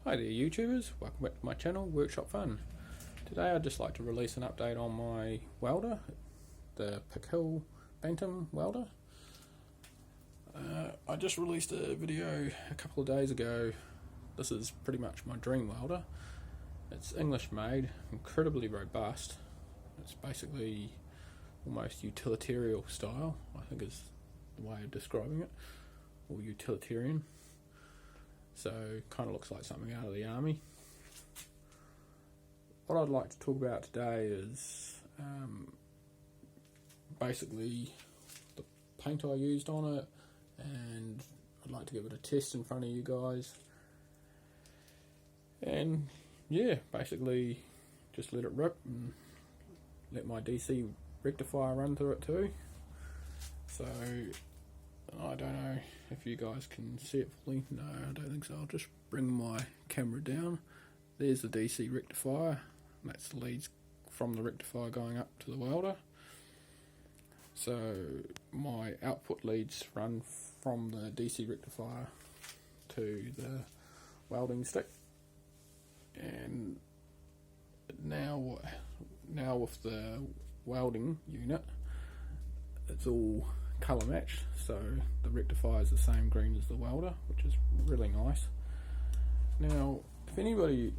Hi there YouTubers, welcome back to my channel, Workshop Fun. Today I'd just like to release an update on my welder, the Pickhill Bantam welder. I just released a video a couple of days ago. This is pretty much my dream welder. It's English made, incredibly robust. It's basically almost utilitarian style, I think is the way of describing it, or utilitarian. So kind of looks like something out of the army. What I'd like to talk about today is basically the paint I used on it, and I'd like to give it a test in front of you guys. And yeah, basically just let it rip and let my DC rectifier run through it too. So I don't know if you guys can see it fully. No, I don't think so. I'll just bring my camera down. There's the DC rectifier. That's the leads from the rectifier going up to the welder. So my output leads run from the DC rectifier to the welding stick. And now with the welding unit, it's all colour matched, so the rectifier is the same green as the welder, which is really nice. Now, if anybody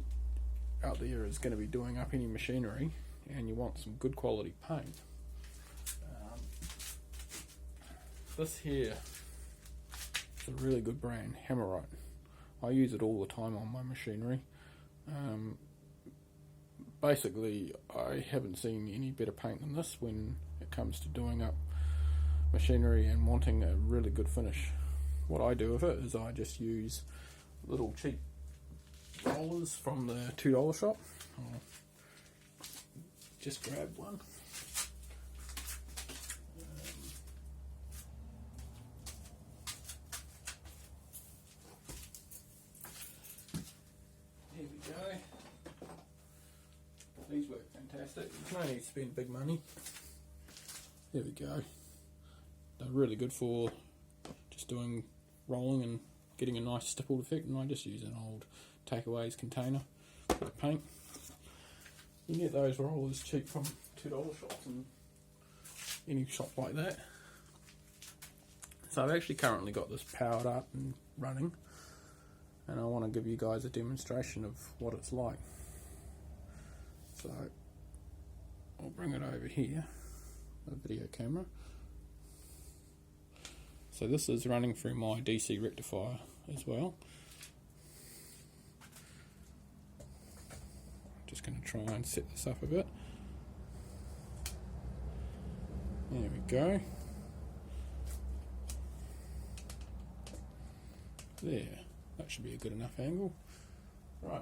out there is going to be doing up any machinery and you want some good quality paint, this here is a really good brand, Hammerite. I use it all the time on my machinery. Basically, I haven't seen any better paint than this when it comes to doing up machinery and wanting a really good finish. What I do with it is I just use little cheap rollers from the $2 shop. I'll just grab one. Here we go. These work fantastic. You can only spend big money. There we go. They're really good for just doing rolling and getting a nice stippled effect, and I just use an old takeaways container for the paint. You can get those rollers cheap from $2 shops and any shop like that. So I've actually currently got this powered up and running, and I want to give you guys a demonstration of what it's like. So I'll bring it over here, the video camera. So this is running through my DC rectifier as well. Just going to try and set this up a bit. There we go. There, that should be a good enough angle. Right.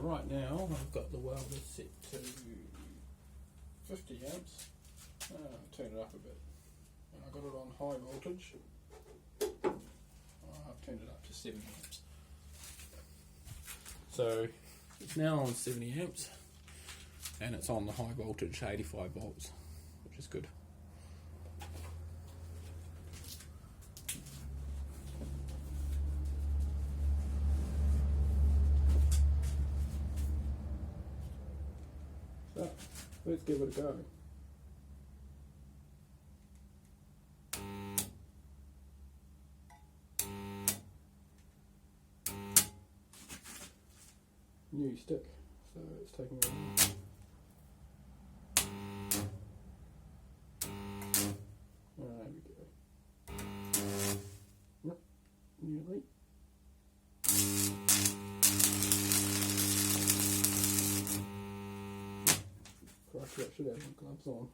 Right now I've got the welder set to 50 amps. Turn it up a bit. And I got it on high voltage. I've turned it up to 70 amps. So it's now on 70 amps, and it's on the high voltage 85 volts, which is good. So let's give it a go. New stick, so it's taking a while. There we go. Yep, nearly. Crikey, I should have my gloves on.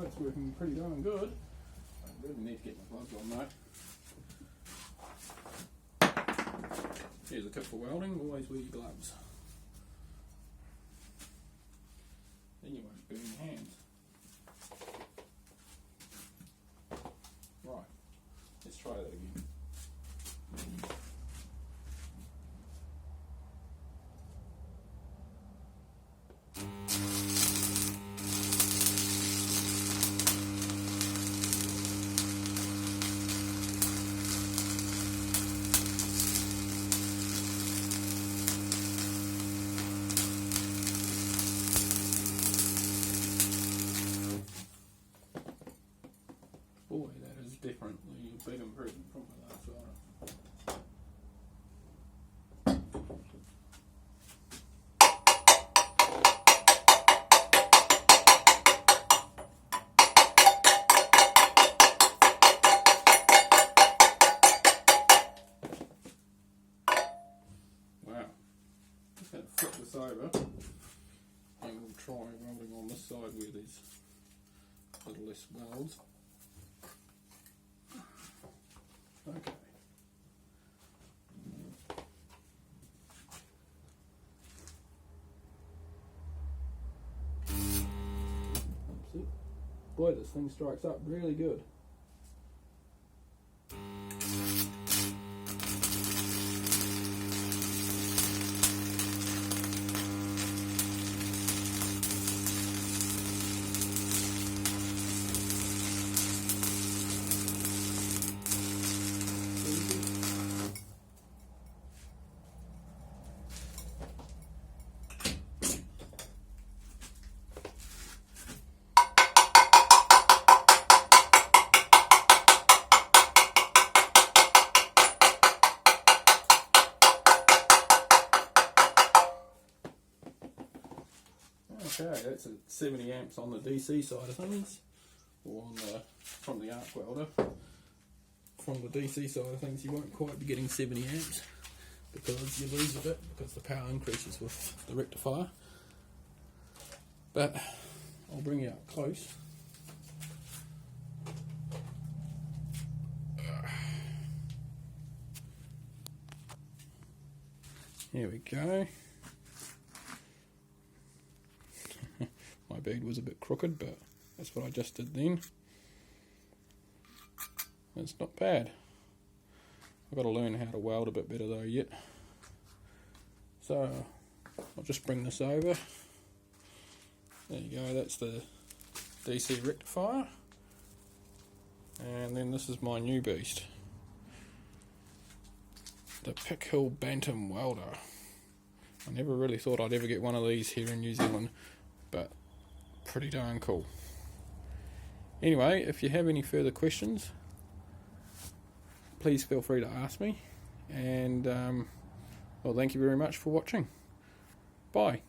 That's working pretty darn good. I really need to get my gloves on though. Here's a tip for welding, always wear your gloves. Then you won't burn your hands. Right, let's try that again. flip this over and we'll try welding on this side where there's a little less welds. Okay. Boy, this thing strikes up really good. Okay, that's at 70 amps on the DC side of things, or on the, from the arc welder. From the DC side of things, you won't quite be getting 70 amps because you lose a bit because the power increases with the rectifier. But I'll bring you up close. Here we go. My bead was a bit crooked, but that's what I just did then. It's not bad. I've got to learn how to weld a bit better though yet. So I'll just bring this over. There you go, that's the DC rectifier. And then this is my new beast. The Pickhill Bantam welder. I never really thought I'd ever get one of these here in New Zealand, but pretty darn cool. Anyway, if you have any further questions, please feel free to ask me. And well, thank you very much for watching. Bye.